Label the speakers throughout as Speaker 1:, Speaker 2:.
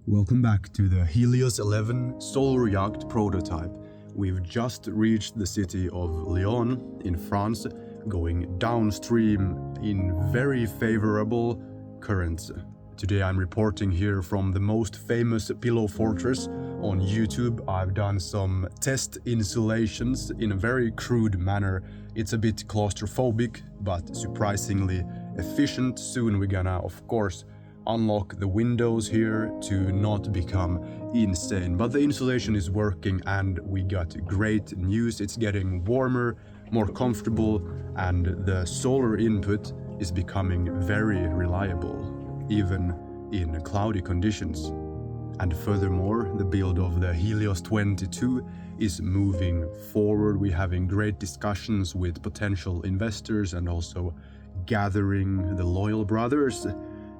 Speaker 1: Welcome back to the Helios 11 solar yacht prototype. We've just reached the city of Lyon in France, going downstream in very favorable currents. Today I'm reporting here from the most famous pillow fortress on YouTube. I've done some test installations in a very crude manner. It's a bit claustrophobic, but surprisingly efficient. Soon we're gonna, of course, unlock the windows here to not become insane. But the insulation is working and we got great news. It's getting warmer, more comfortable, and the solar input is becoming very reliable, even in cloudy conditions. And furthermore, the build of the Helios 22 is moving forward. We're having great discussions with potential investors and also gathering the loyal brothers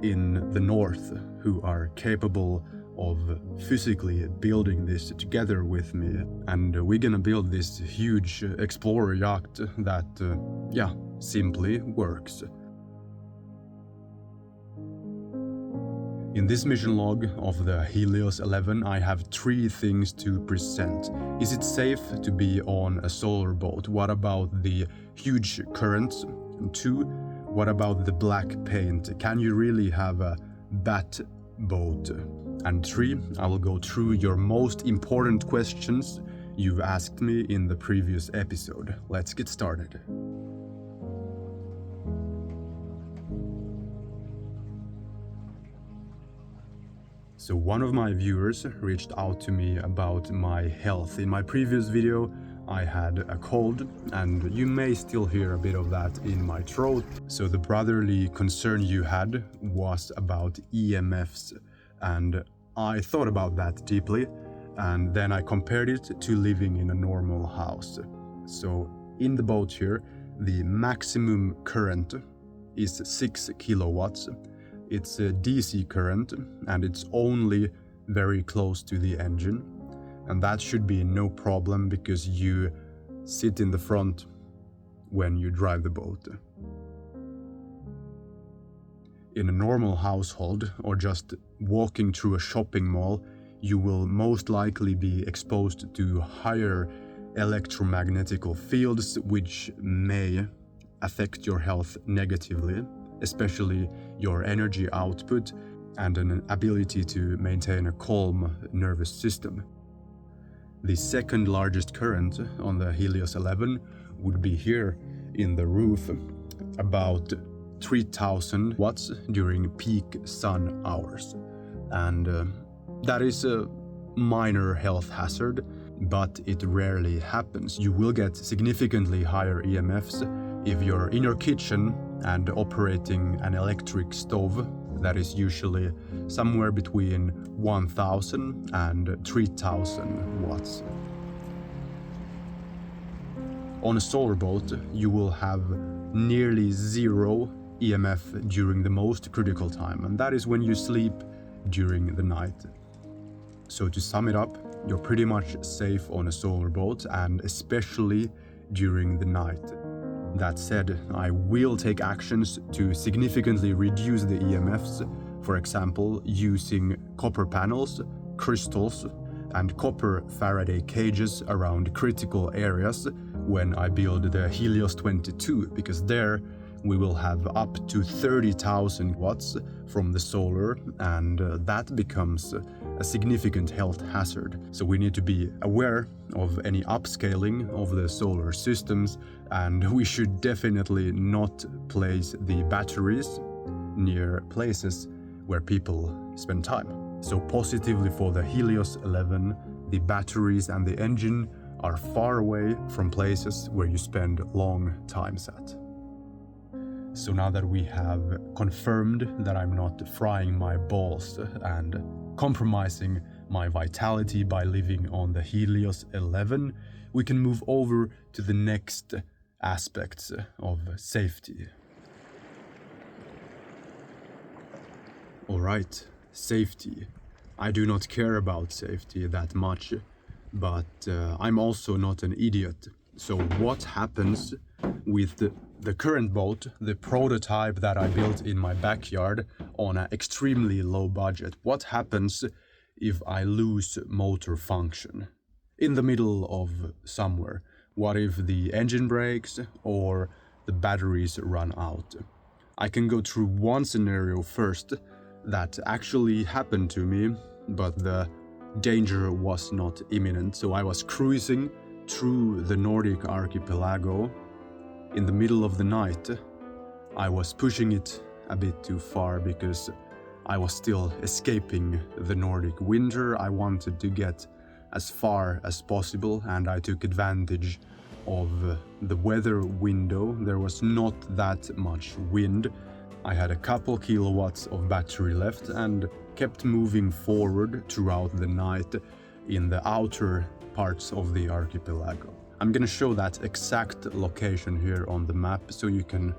Speaker 1: in the north who are capable of physically building this together with me. And we're gonna build this huge explorer yacht that, simply works. In this mission log of the Helios 11, I have 3 things to present. Is it safe to be on a solar boat? What about the huge currents? And 2, what about the black paint? Can you really have a batboat? And 3, I will go through your most important questions you've asked me in the previous episode. Let's get started. So one of my viewers reached out to me about my health. In my previous video, I had a cold, and you may still hear a bit of that in my throat. So the brotherly concern you had was about EMFs, and I thought about that deeply, and then I compared it to living in a normal house. So in the boat here, the maximum current is 6 kilowatts. It's a DC current, and it's only very close to the engine. And that should be no problem because you sit in the front when you drive the boat. In a normal household or just walking through a shopping mall, you will most likely be exposed to higher electromagnetic fields which may affect your health negatively, especially your energy output and an ability to maintain a calm nervous system. The second largest current on the Helios 11 would be here in the roof, about 3000 watts during peak sun hours. And that is a minor health hazard, but it rarely happens. You will get significantly higher EMFs if you're in your kitchen and operating an electric stove that is usually somewhere between 1000 and 3000 watts. On a solar boat, you will have nearly zero EMF during the most critical time, and that is when you sleep during the night. So to sum it up, you're pretty much safe on a solar boat, and especially during the night. That said, I will take actions to significantly reduce the EMFs, for example, using copper panels, crystals, and copper Faraday cages around critical areas when I build the Helios 22, because there we will have up to 30,000 watts from the solar, and that becomes a significant health hazard. So we need to be aware of any upscaling of the solar systems, and we should definitely not place the batteries near places where people spend time. So positively for the Helios 11, the batteries and the engine are far away from places where you spend long times at. So now that we have confirmed that I'm not frying my balls and compromising my vitality by living on the Helios 11, we can move over to the next aspects of safety. Alright, safety. I do not care about safety that much, but I'm also not an idiot. So what happens with the current boat, the prototype that I built in my backyard on an extremely low budget? What happens if I lose motor function in the middle of somewhere? What if the engine breaks or the batteries run out? I can go through one scenario first that actually happened to me, but the danger was not imminent. So I was cruising through the Nordic archipelago in the middle of the night. I was pushing it a bit too far because I was still escaping the Nordic winter. I wanted to get as far as possible, and I took advantage of the weather window. There was not that much wind. I had a couple kilowatts of battery left and kept moving forward throughout the night in the outer parts of the archipelago. I'm gonna show that exact location here on the map so you can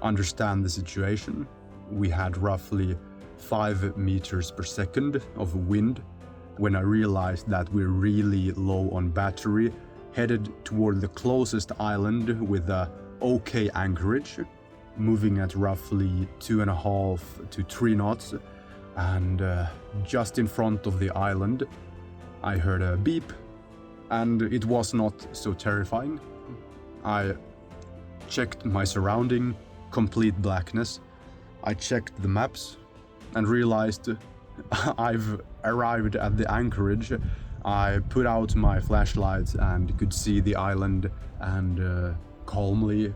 Speaker 1: understand the situation. We had roughly 5 meters per second of wind when I realized that we're really low on battery, headed toward the closest island with a okay anchorage, moving at roughly 2.5 to 3 knots, and just in front of the island I heard a beep, and it was not so terrifying. I checked my surrounding, complete blackness. I checked the maps and realized I've arrived at the anchorage. I put out my flashlights and could see the island and calmly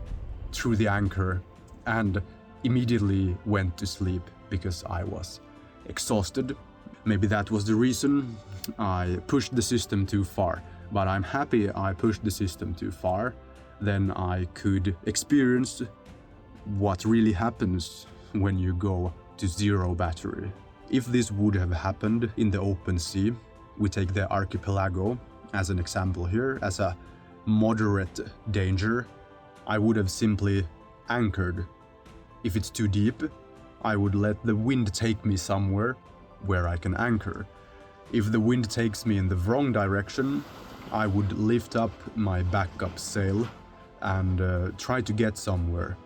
Speaker 1: threw the anchor and immediately went to sleep because I was exhausted. Maybe that was the reason I pushed the system too far, but I'm happy I pushed the system too far. Then I could experience what really happens when you go to zero battery. If this would have happened in the open sea, we take the archipelago as an example here, as a moderate danger, I would have simply anchored. If it's too deep, I would let the wind take me somewhere where I can anchor. If the wind takes me in the wrong direction, I would lift up my backup sail and try to get somewhere.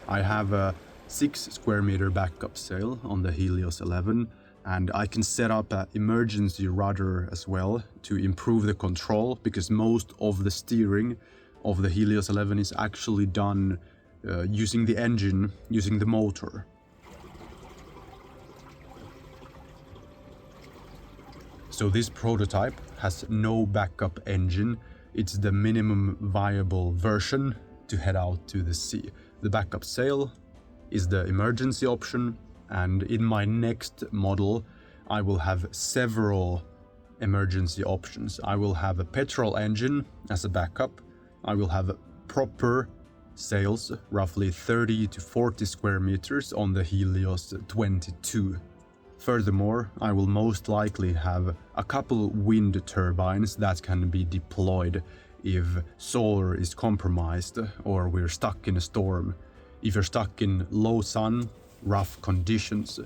Speaker 1: I have a 6 square meter backup sail on the Helios 11, and I can set up an emergency rudder as well to improve the control, because most of the steering of the Helios 11 is actually done using the engine, using the motor. So this prototype has no backup engine. It's the minimum viable version to head out to the sea. The backup sail is the emergency option, and in my next model I will have several emergency options. I will have a petrol engine as a backup. I will have proper sails, roughly 30 to 40 square meters on the Helios 22. Furthermore, I will most likely have a couple wind turbines that can be deployed if solar is compromised or we're stuck in a storm. If you're stuck in low sun, rough conditions,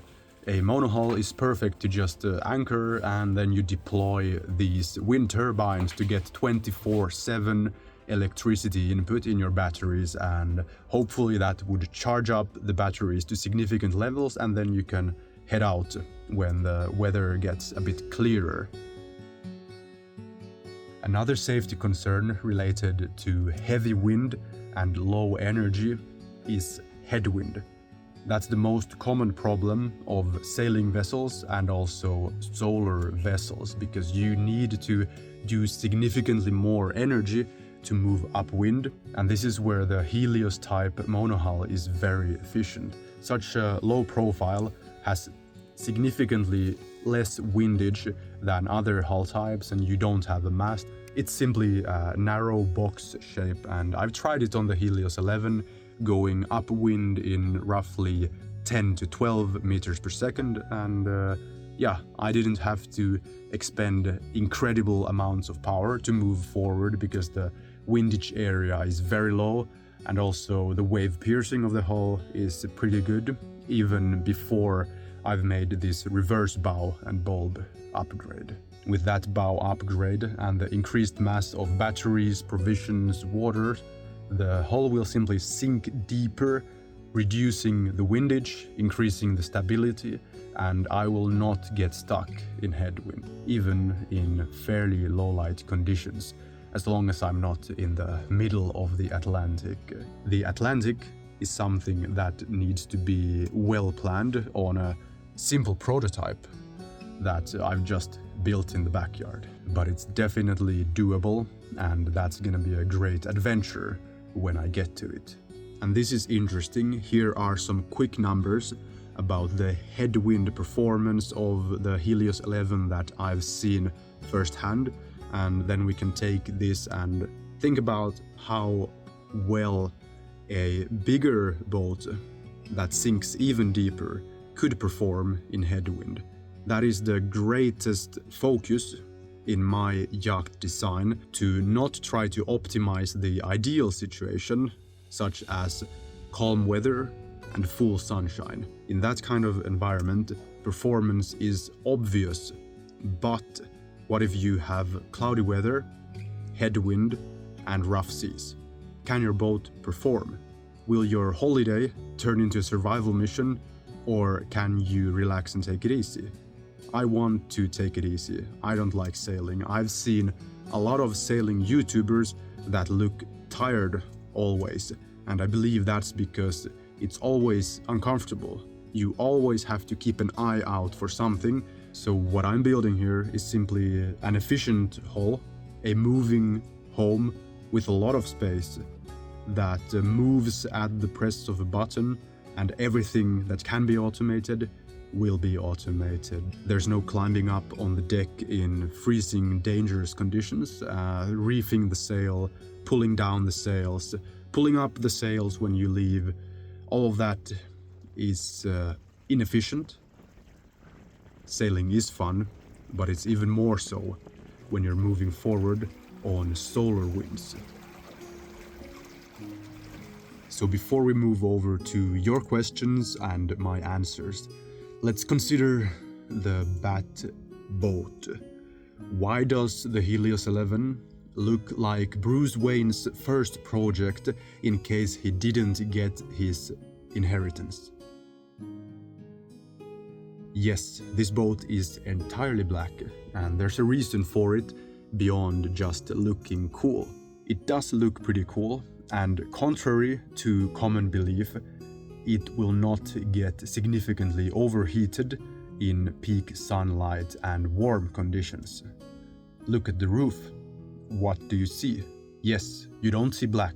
Speaker 1: a monohull is perfect to just anchor, and then you deploy these wind turbines to get 24/7 electricity input in your batteries, and hopefully that would charge up the batteries to significant levels, and then you can head out when the weather gets a bit clearer. Another safety concern related to heavy wind and low energy is headwind. That's the most common problem of sailing vessels and also solar vessels, because you need to use significantly more energy to move upwind, and this is where the Helios type monohull is very efficient. Such a low profile has significantly less windage than other hull types, and you don't have a mast. It's simply a narrow box shape, and I've tried it on the Helios 11, going upwind in roughly 10 to 12 meters per second, and I didn't have to expend incredible amounts of power to move forward because the windage area is very low, and also the wave piercing of the hull is pretty good, even before I've made this reverse bow and bulb upgrade. With that bow upgrade and the increased mass of batteries, provisions, water, the hull will simply sink deeper reducing the windage, increasing the stability, and I will not get stuck in headwind, even in fairly low light conditions, as long as I'm not in the middle of the Atlantic. The Atlantic is something that needs to be well planned on a simple prototype that I've just built in the backyard. But it's definitely doable, and that's gonna be a great adventure when I get to it. And this is interesting. Here are some quick numbers about the headwind performance of the Helios 11 that I've seen firsthand, and then we can take this and think about how well a bigger boat that sinks even deeper could perform in headwind. That is the greatest focus in my yacht design, to not try to optimize the ideal situation, such as calm weather and full sunshine. In that kind of environment, performance is obvious. But what if you have cloudy weather, headwind, and rough seas? Can your boat perform? Will your holiday turn into a survival mission, or can you relax and take it easy? I want to take it easy. I don't like sailing. I've seen a lot of sailing YouTubers that look tired always, and I believe that's because it's always uncomfortable. You always have to keep an eye out for something. So what I'm building here is simply an efficient hull, a moving home with a lot of space that moves at the press of a button, and everything that can be automated will be automated. There's no climbing up on the deck in freezing, dangerous conditions, reefing the sail, pulling down the sails, pulling up the sails when you leave. All of that is inefficient. Sailing is fun, but it's even more so when you're moving forward on solar winds. So before we move over to your questions and my answers, let's consider the batboat. Why does the Helios 11 look like Bruce Wayne's first project in case he didn't get his inheritance? Yes, this boat is entirely black, and there's a reason for it beyond just looking cool. It does look pretty cool, and contrary to common belief, it will not get significantly overheated in peak sunlight and warm conditions. Look at the roof. What do you see? Yes, you don't see black,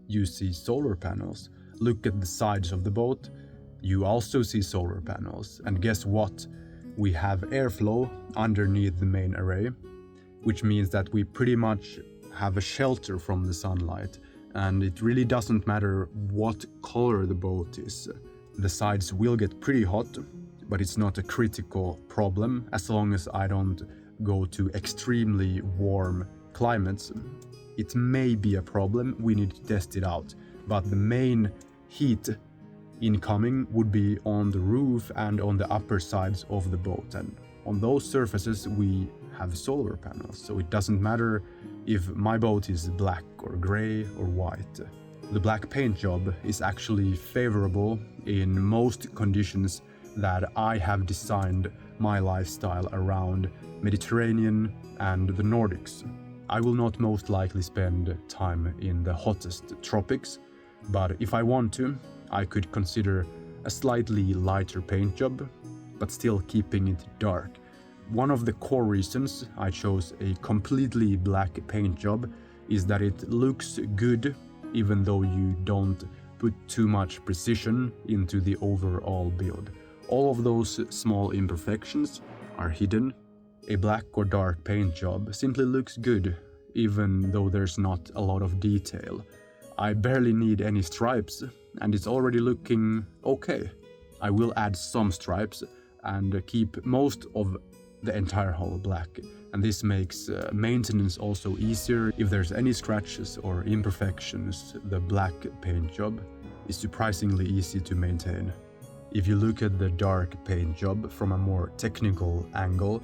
Speaker 1: you see solar panels. Look at the sides of the boat. You also see solar panels. And guess what? We have airflow underneath the main array, which means that we pretty much have a shelter from the sunlight. And it really doesn't matter what color the boat is. The sides will get pretty hot, but it's not a critical problem as long as I don't go to extremely warm climates. It may be a problem, we need to test it out, but the main heat incoming would be on the roof and on the upper sides of the boat, and on those surfaces we have solar panels, so it doesn't matter if my boat is black or gray or white. The black paint job is actually favorable in most conditions that I have designed my lifestyle around: Mediterranean and the Nordics. I will not most likely spend time in the hottest tropics, but if I want to, I could consider a slightly lighter paint job, but still keeping it dark. One of the core reasons I chose a completely black paint job is that it looks good even though you don't put too much precision into the overall build. All of those small imperfections are hidden. A black or dark paint job simply looks good even though there's not a lot of detail. I barely need any stripes and it's already looking okay. I will add some stripes and keep most of the entire hull black, and this makes maintenance also easier. If there's any scratches or imperfections, the black paint job is surprisingly easy to maintain. If you look at the dark paint job from a more technical angle,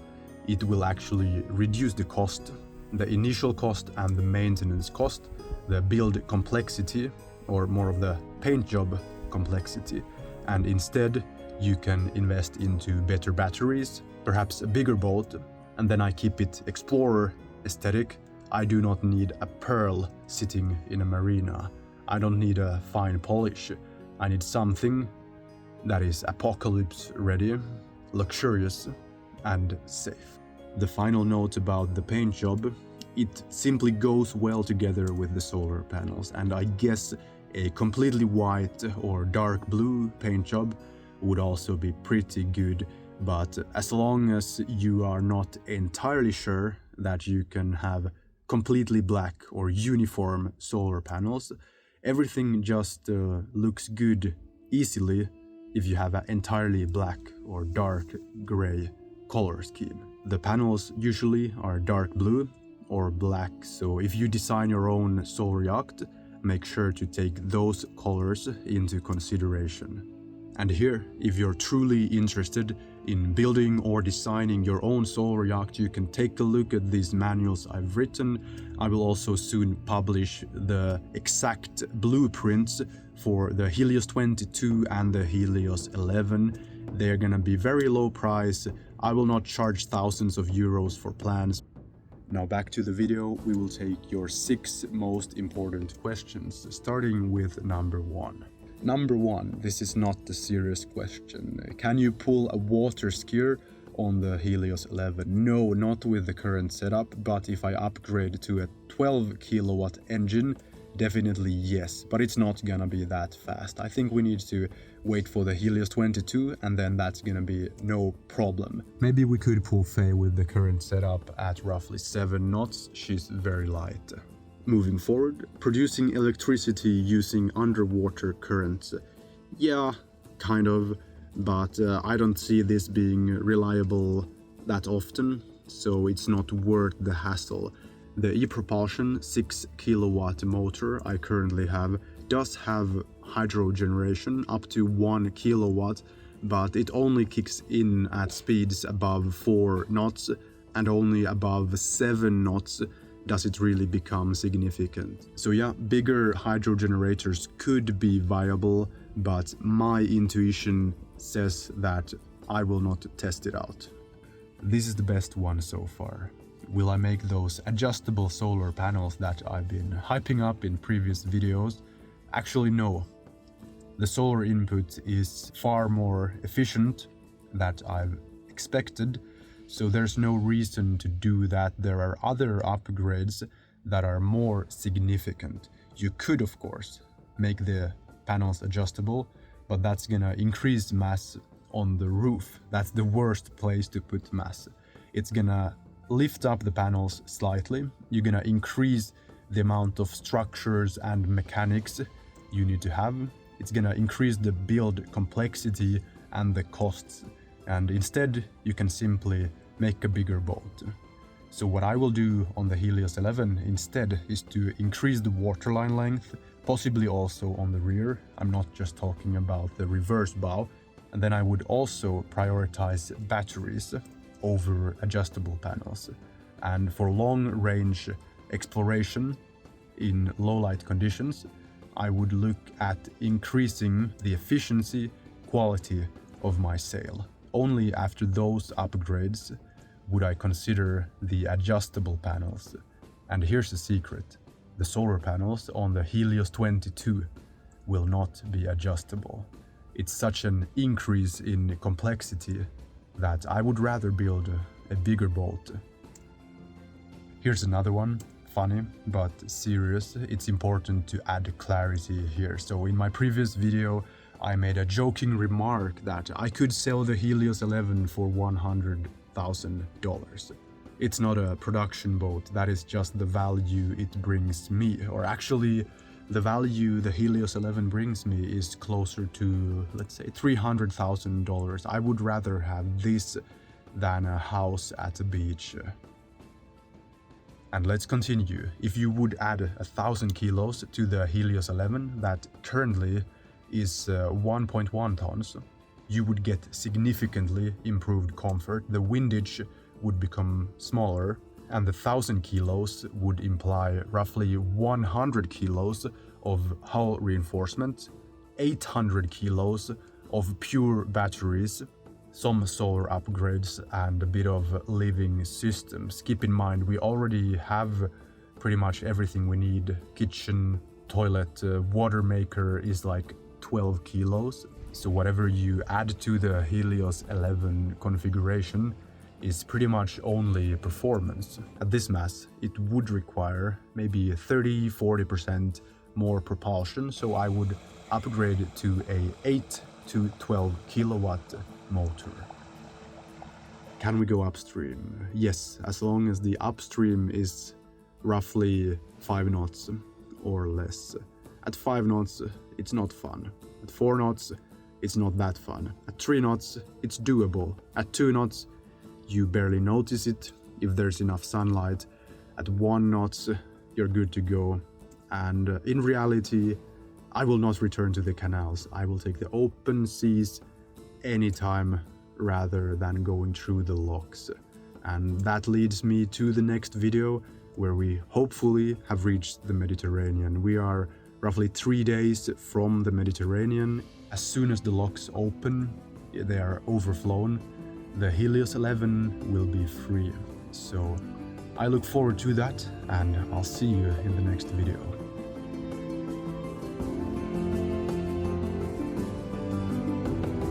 Speaker 1: it will actually reduce the cost, the initial cost and the maintenance cost. The build complexity, or more of the paint job complexity, and instead you can invest into better batteries, perhaps a bigger boat, and then I keep it explorer aesthetic. I do not need a pearl sitting in a marina. I don't need a fine polish. I need something that is apocalypse ready, luxurious, and safe. The final note about the paint job: it simply goes well together with the solar panels, and I guess a completely white or dark blue paint job would also be pretty good, but as long as you are not entirely sure that you can have completely black or uniform solar panels, everything just looks good easily if you have an entirely black or dark gray color scheme. The panels usually are dark blue or black, so if you design your own solar yacht, make sure to take those colors into consideration. And here, if you're truly interested in building or designing your own solar yacht, you can take a look at these manuals I've written. I will also soon publish the exact blueprints for the Helios 22 and the Helios 11. They're gonna be very low price. I will not charge thousands of euros for plans. Now back to the video, we will take your 6 most important questions, starting with number 1. Number 1, this is not a serious question. Can you pull a water skier on the Helios 11? No, not with the current setup, but if I upgrade to a 12 kilowatt engine, definitely yes, but it's not gonna be that fast. I think we need to wait for the Helios 22 and then that's gonna be no problem. Maybe we could pull Faye with the current setup at roughly 7 knots, she's very light. Moving forward, producing electricity using underwater currents. Yeah, kind of, but I don't see this being reliable that often, so it's not worth the hassle. The e-propulsion 6 kilowatt motor I currently have does have hydro generation up to 1 kilowatt, but it only kicks in at speeds above 4 knots, and only above 7 knots does it really become significant. So yeah, bigger hydro generators could be viable, but my intuition says that I will not test it out. This is the best one so far. Will I make those adjustable solar panels that I've been hyping up in previous videos? Actually no. The solar input is far more efficient than I've expected, so there's no reason to do that. There are other upgrades that are more significant. You could, of course, make the panels adjustable, but that's gonna increase mass on the roof. That's the worst place to put mass. It's gonna lift up the panels slightly. You're gonna increase the amount of structures and mechanics you need to have. It's gonna increase the build complexity and the costs. And instead, you can simply make a bigger boat. So what I will do on the Helios 11 instead is to increase the waterline length, possibly also on the rear. I'm not just talking about the reverse bow. And then I would also prioritize batteries over adjustable panels. And for long-range exploration in low-light conditions, I would look at increasing the efficiency, quality of my sail. Only after those upgrades would I consider the adjustable panels. And here's the secret: the solar panels on the Helios 22 will not be adjustable. It's such an increase in complexity that I would rather build a bigger boat. Here's another one, funny but serious. It's important to add clarity here. So in my previous video, I made a joking remark that I could sell the Helios 11 for $100,000. It's not a production boat, that is just the value it brings me. Or actually, the value the Helios 11 brings me is closer to, let's say, $300,000. I would rather have this than a house at the beach. And let's continue. If you would add 1,000 kilos to the Helios 11, that currently is 1.1 tons, you would get significantly improved comfort. The windage would become smaller, and the 1,000 kilos would imply roughly 100 kilos of hull reinforcement, 800 kilos of pure batteries, some solar upgrades and a bit of living systems. Keep in mind, we already have pretty much everything we need. Kitchen, toilet, water maker is like 12 kilos. So whatever you add to the Helios 11 configuration is pretty much only performance. At this mass, it would require maybe 30-40% more propulsion, so I would upgrade it to a 8 to 12 kilowatt motor. Can we go upstream? Yes, as long as the upstream is roughly 5 knots or less. At 5 knots, it's not fun. At 4 knots, it's not that fun. At 3 knots, it's doable. At 2 knots, you barely notice it if there's enough sunlight. At 1 knots, you're good to go. And in reality, I will not return to the canals. I will take the open seas anytime rather than going through the locks. And that leads me to the next video, where we hopefully have reached the Mediterranean. We are roughly 3 days from the Mediterranean. As soon as the locks open, they are overflown, the Helios 11 will be free. So I look forward to that, and I'll see you in the next video.